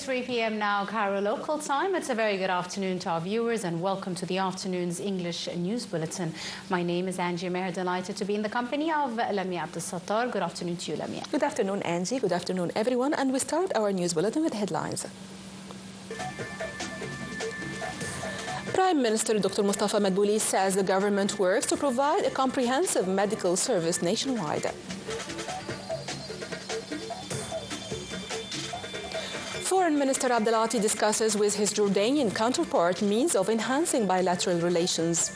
is 3 p.m. now, Cairo local time. It's a very good afternoon to our viewers and welcome to the afternoon's English News Bulletin. My name is Angie Meher, delighted to be in the company of Lamia Abdel-Sattar. Good afternoon to you, Lamia. Good afternoon, Angie. Good afternoon, everyone. And we start our news bulletin with headlines. Prime Minister Dr. Mustafa Madbouli says the government works to provide a comprehensive medical service nationwide. Foreign Minister Abdelati discusses with his Jordanian counterpart means of enhancing bilateral relations.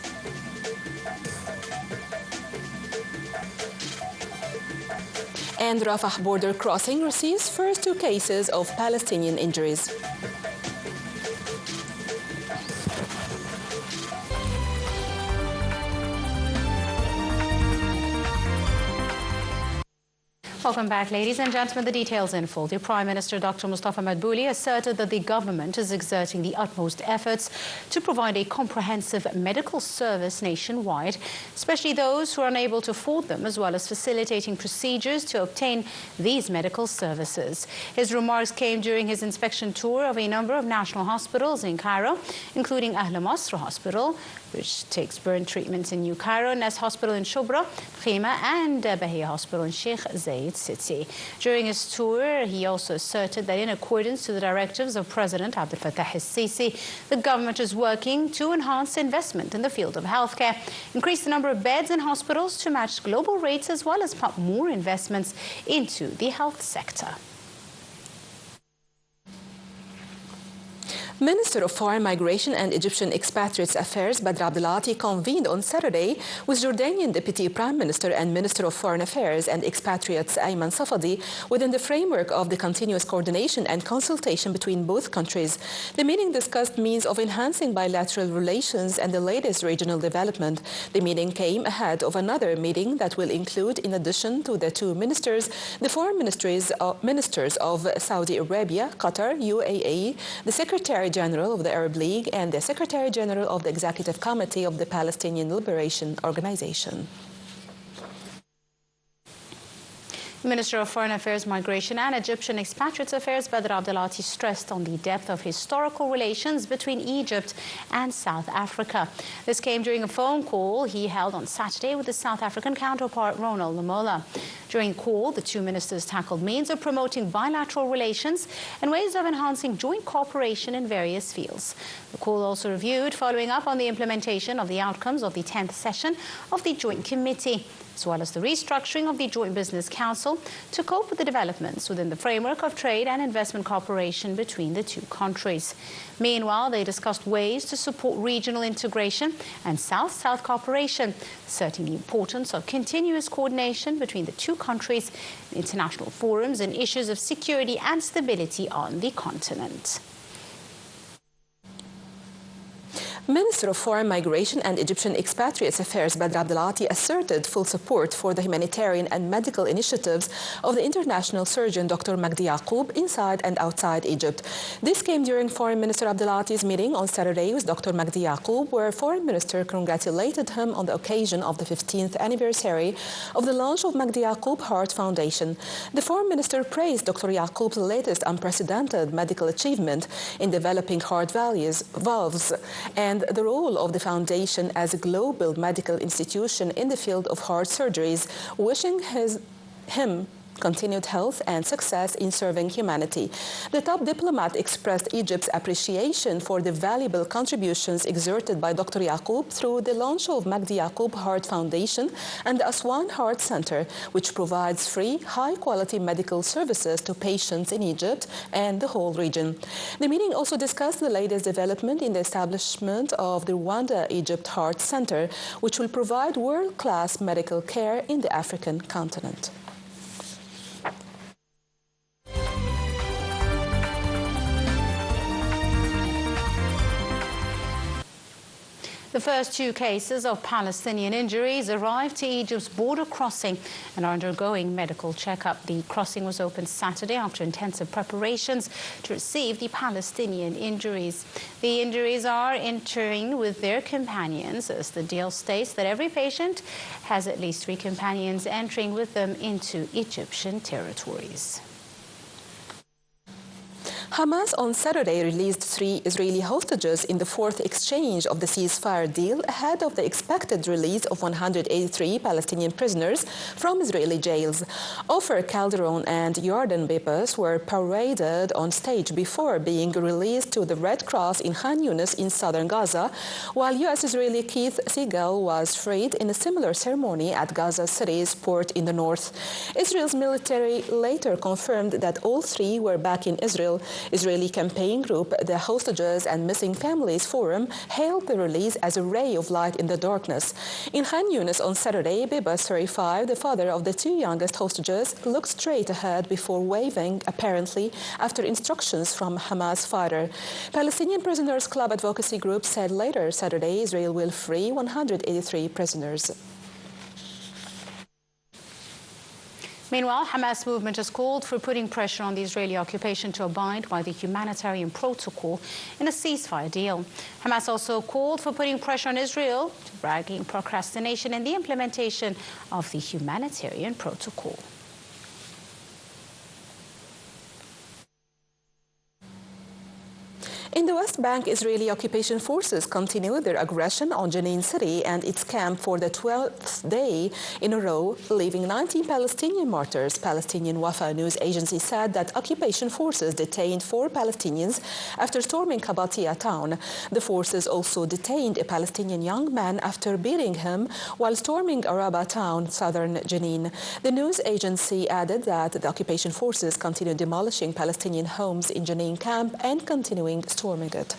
And Rafah border crossing receives first 2 cases of Palestinian injuries. Welcome back, ladies and gentlemen. The details in full. The Prime Minister, Dr. Mustafa Madbouli, asserted that the government is exerting the utmost efforts to provide a comprehensive medical service nationwide, especially those who are unable to afford them, as well as facilitating procedures to obtain these medical services. His remarks came during his inspection tour of a number of national hospitals in Cairo, including Masr Hospital, which takes burn treatments in New Cairo, Nes Hospital in Shubra, Khima, and Bahia Hospital in Sheikh Zayed City. During his tour, he also asserted that in accordance to the directives of President Abdel Fattah al-Sisi, the government is working to enhance investment in the field of healthcare, increase the number of beds in hospitals to match global rates, as well as pump more investments into the health sector. Minister of Foreign Migration and Egyptian Expatriates Affairs Badr Abdelati convened on Saturday with Jordanian Deputy Prime Minister and Minister of Foreign Affairs and Expatriates Ayman Safadi within the framework of the continuous coordination and consultation between both countries. The meeting discussed means of enhancing bilateral relations and the latest regional development. The meeting came ahead of another meeting that will include, in addition to the 2 ministers, the foreign ministers of Saudi Arabia, Qatar, UAE, the Secretary General of the Arab League, and the Secretary General of the Executive Committee of the Palestinian Liberation Organization. Minister of Foreign Affairs, Migration and Egyptian Expatriates Affairs Badr Abdelati stressed on the depth of historical relations between Egypt and South Africa. This came during a phone call he held on Saturday with his South African counterpart Ronald Lamola. During the call, the 2 ministers tackled means of promoting bilateral relations and ways of enhancing joint cooperation in various fields. The call also reviewed following up on the implementation of the outcomes of the 10th session of the Joint Committee, as well as the restructuring of the Joint Business Council to cope with the developments within the framework of trade and investment cooperation between the 2 countries. Meanwhile, they discussed ways to support regional integration and South-South cooperation, asserting the importance of continuous coordination between the 2 countries in international forums and issues of security and stability on the continent. Minister of Foreign Migration and Egyptian Expatriates Affairs Badr Abdelati asserted full support for the humanitarian and medical initiatives of the international surgeon Dr. Magdi Yaqub inside and outside Egypt. This came during Foreign Minister Abdelati's meeting on Saturday with Dr. Magdi Yaqub, where Foreign Minister congratulated him on the occasion of the 15th anniversary of the launch of Magdi Yaqub Heart Foundation. The Foreign Minister praised Dr. Yaqub's latest unprecedented medical achievement in developing heart valves and the role of the foundation as a global medical institution in the field of heart surgeries, wishing him continued health and success in serving humanity. The top diplomat expressed Egypt's appreciation for the valuable contributions exerted by Dr. Yaqub through the launch of Magdi Yaqub Heart Foundation and the Aswan Heart Center, which provides free, high-quality medical services to patients in Egypt and the whole region. The meeting also discussed the latest development in the establishment of the Rwanda-Egypt Heart Center, which will provide world-class medical care in the African continent. The first 2 cases of Palestinian injuries arrived to Egypt's border crossing and are undergoing medical checkup. The crossing was opened Saturday after intensive preparations to receive the Palestinian injuries. The injuries are entering with their companions, as the deal states that every patient has at least 3 companions entering with them into Egyptian territories. Hamas on Saturday released 3 Israeli hostages in the 4th exchange of the ceasefire deal ahead of the expected release of 183 Palestinian prisoners from Israeli jails. Ofer Calderon and Jordan Bibas were paraded on stage before being released to the Red Cross in Khan Yunis in southern Gaza, while U.S.-Israeli Keith Siegel was freed in a similar ceremony at Gaza City's port in the north. Israel's military later confirmed that all 3 were back in Israel. Israeli campaign group The Hostages and Missing Families Forum hailed the release as a ray of light in the darkness. In Khan Yunis on Saturday, Bibas, 35, the father of the 2 youngest hostages, looked straight ahead before waving, apparently after instructions from Hamas fighter. Palestinian Prisoners Club advocacy group said later Saturday Israel will free 183 prisoners. Meanwhile, Hamas movement has called for putting pressure on the Israeli occupation to abide by the humanitarian protocol in a ceasefire deal. Hamas also called for putting pressure on Israel to bragging procrastination in the implementation of the humanitarian protocol. In the West Bank, Israeli occupation forces continue their aggression on Jenin city and its camp for the 12th day in a row, leaving 19 Palestinian martyrs. Palestinian Wafa news agency said that occupation forces detained 4 Palestinians after storming Qabatia town. The forces also detained a Palestinian young man after beating him while storming Araba town, southern Jenin. The news agency added that the occupation forces continue demolishing Palestinian homes in Jenin camp and continuing storming it.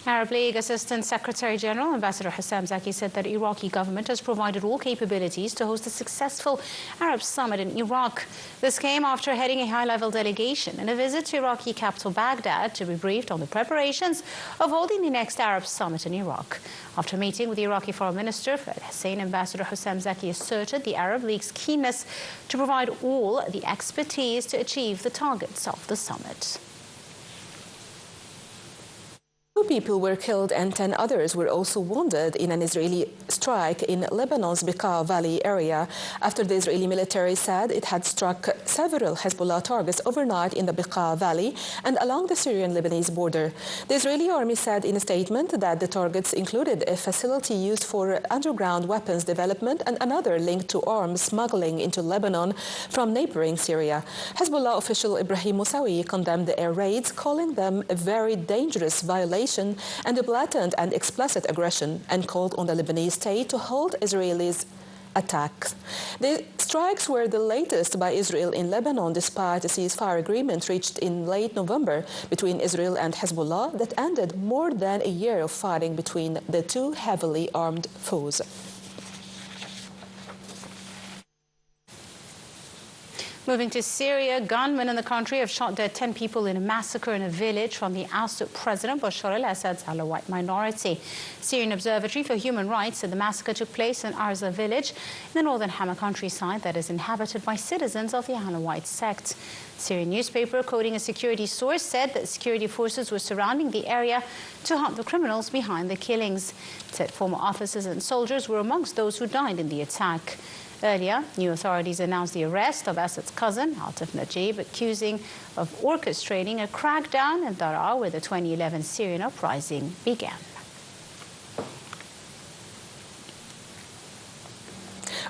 Arab League Assistant Secretary General Ambassador Hussam Zaki said that the Iraqi government has provided all capabilities to host a successful Arab summit in Iraq. This came after heading a high-level delegation in a visit to Iraqi capital Baghdad to be briefed on the preparations of holding the next Arab summit in Iraq. After meeting with the Iraqi Foreign Minister Fred Hussein, Ambassador Hussam Zaki asserted the Arab League's keenness to provide all the expertise to achieve the targets of the summit. 2 people were killed and 10 others were also wounded in an Israeli strike in Lebanon's Bekaa Valley area after the Israeli military said it had struck several Hezbollah targets overnight in the Bekaa Valley and along the Syrian-Lebanese border. The Israeli army said in a statement that the targets included a facility used for underground weapons development and another linked to arms smuggling into Lebanon from neighboring Syria. Hezbollah official Ibrahim Moussawi condemned the air raids, calling them a very dangerous violation and a blatant and explicit aggression, and called on the Lebanese state to halt Israelis' attacks. The strikes were the latest by Israel in Lebanon despite a ceasefire agreement reached in late November between Israel and Hezbollah that ended more than a year of fighting between the 2 heavily armed foes. Moving to Syria, gunmen in the country have shot dead 10 people in a massacre in a village from the ousted President Bashar al-Assad's Alawite minority. Syrian Observatory for Human Rights said the massacre took place in Arza village in the northern Hama countryside that is inhabited by citizens of the Alawite sect. Syrian newspaper, quoting a security source, said that security forces were surrounding the area to hunt the criminals behind the killings. It said former officers and soldiers were amongst those who died in the attack. Earlier, new authorities announced the arrest of Assad's cousin, Atif Najib, accusing of orchestrating a crackdown in Daraa, where the 2011 Syrian uprising began.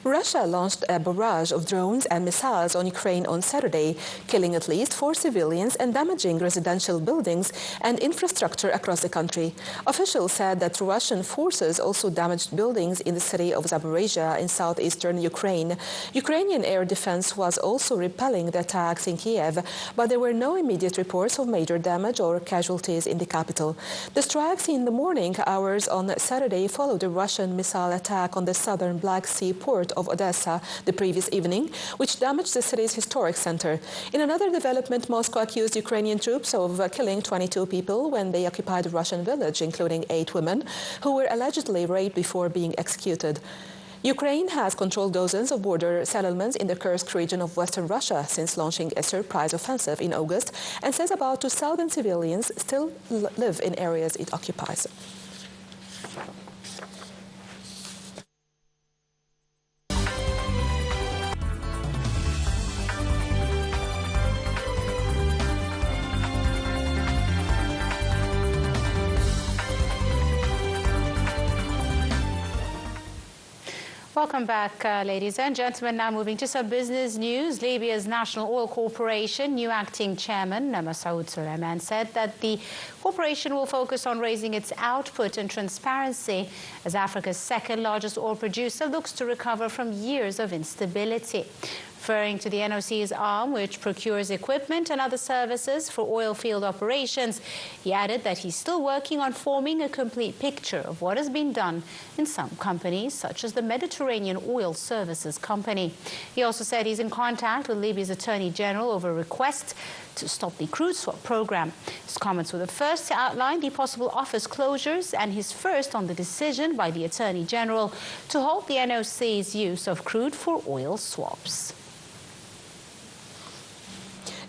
Russia launched a barrage of drones and missiles on Ukraine on Saturday, killing at least 4 civilians and damaging residential buildings and infrastructure across the country. Officials said that Russian forces also damaged buildings in the city of Zaporizhia in southeastern Ukraine. Ukrainian air defense was also repelling the attacks in Kiev, but there were no immediate reports of major damage or casualties in the capital. The strikes in the morning hours on Saturday followed a Russian missile attack on the southern Black Sea port of Odessa the previous evening, which damaged the city's historic center. In another development, Moscow accused Ukrainian troops of killing 22 people when they occupied a Russian village, including 8 women, who were allegedly raped before being executed. Ukraine has controlled dozens of border settlements in the Kursk region of western Russia since launching a surprise offensive in August, and says about 2,000 civilians still live in areas it occupies. Welcome back, ladies and gentlemen. Now moving to some business news. Libya's National Oil Corporation new acting chairman, Suleiman, said that the corporation will focus on raising its output and transparency as Africa's second largest oil producer looks to recover from years of instability. Referring to the NOC's arm, which procures equipment and other services for oil field operations, he added that he's still working on forming a complete picture of what has been done in some companies, such as the Mediterranean Oil Services Company. He also said he's in contact with Libya's Attorney General over a request to stop the crude swap program. His comments were the first to outline the possible office closures and his first on the decision by the Attorney General to halt the NOC's use of crude for oil swaps.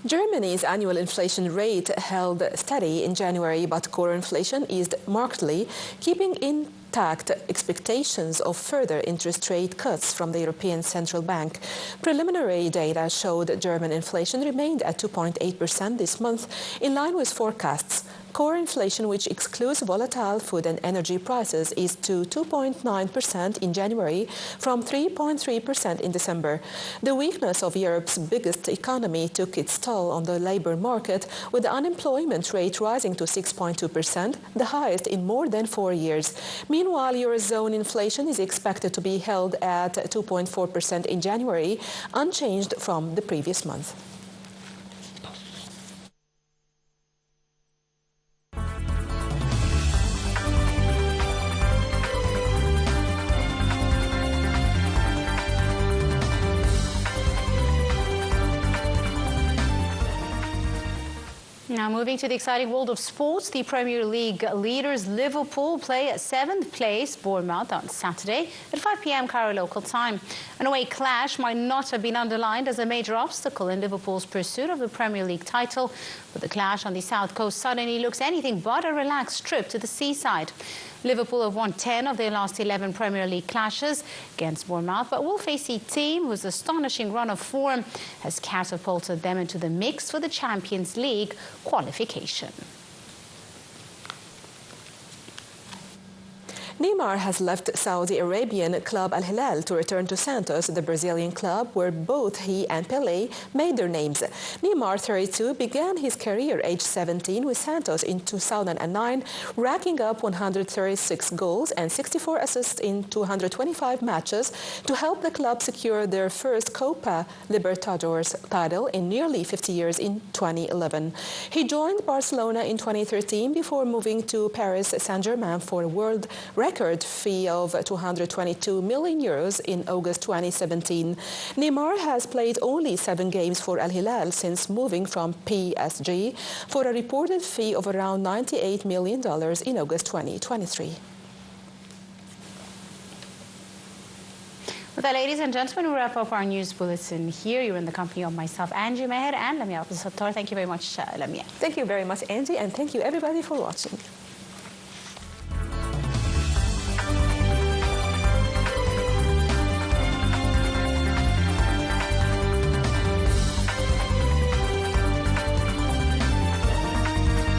Germany's annual inflation rate held steady in January, but core inflation eased markedly, keeping intact expectations of further interest rate cuts from the European Central Bank. Preliminary data showed German inflation remained at 2.8% this month, in line with forecasts. Core inflation, which excludes volatile food and energy prices, is to 2.9% in January from 3.3% in December. The weakness of Europe's biggest economy took its toll on the labor market, with the unemployment rate rising to 6.2%, the highest in more than 4 years. Meanwhile, Eurozone inflation is expected to be held at 2.4% in January, unchanged from the previous month. Now moving to the exciting world of sports, the Premier League leaders Liverpool play at 7th place Bournemouth on Saturday at 5 p.m. Cairo local time. An away clash might not have been underlined as a major obstacle in Liverpool's pursuit of the Premier League title, but the clash on the south coast suddenly looks anything but a relaxed trip to the seaside. Liverpool have won 10 of their last 11 Premier League clashes against Bournemouth, but will face a team whose astonishing run of form has catapulted them into the mix for the Champions League qualification. Neymar has left Saudi Arabian club Al Hilal to return to Santos, the Brazilian club where both he and Pelé made their names. Neymar, 32, began his career aged 17 with Santos in 2009, racking up 136 goals and 64 assists in 225 matches to help the club secure their first Copa Libertadores title in nearly 50 years in 2011. He joined Barcelona in 2013 before moving to Paris Saint-Germain for a world record fee of 222 million euros in August 2017. Neymar has played only 7 games for Al Hilal since moving from PSG for a reported fee of around $98 million in August 2023. With that, ladies and gentlemen, we wrap up our news bulletin here. You're in the company of myself, Angie Meher, and Lamia Abdul Sattar. Thank you very much, Lamia. Thank you very much, Angie, and thank you everybody for watching.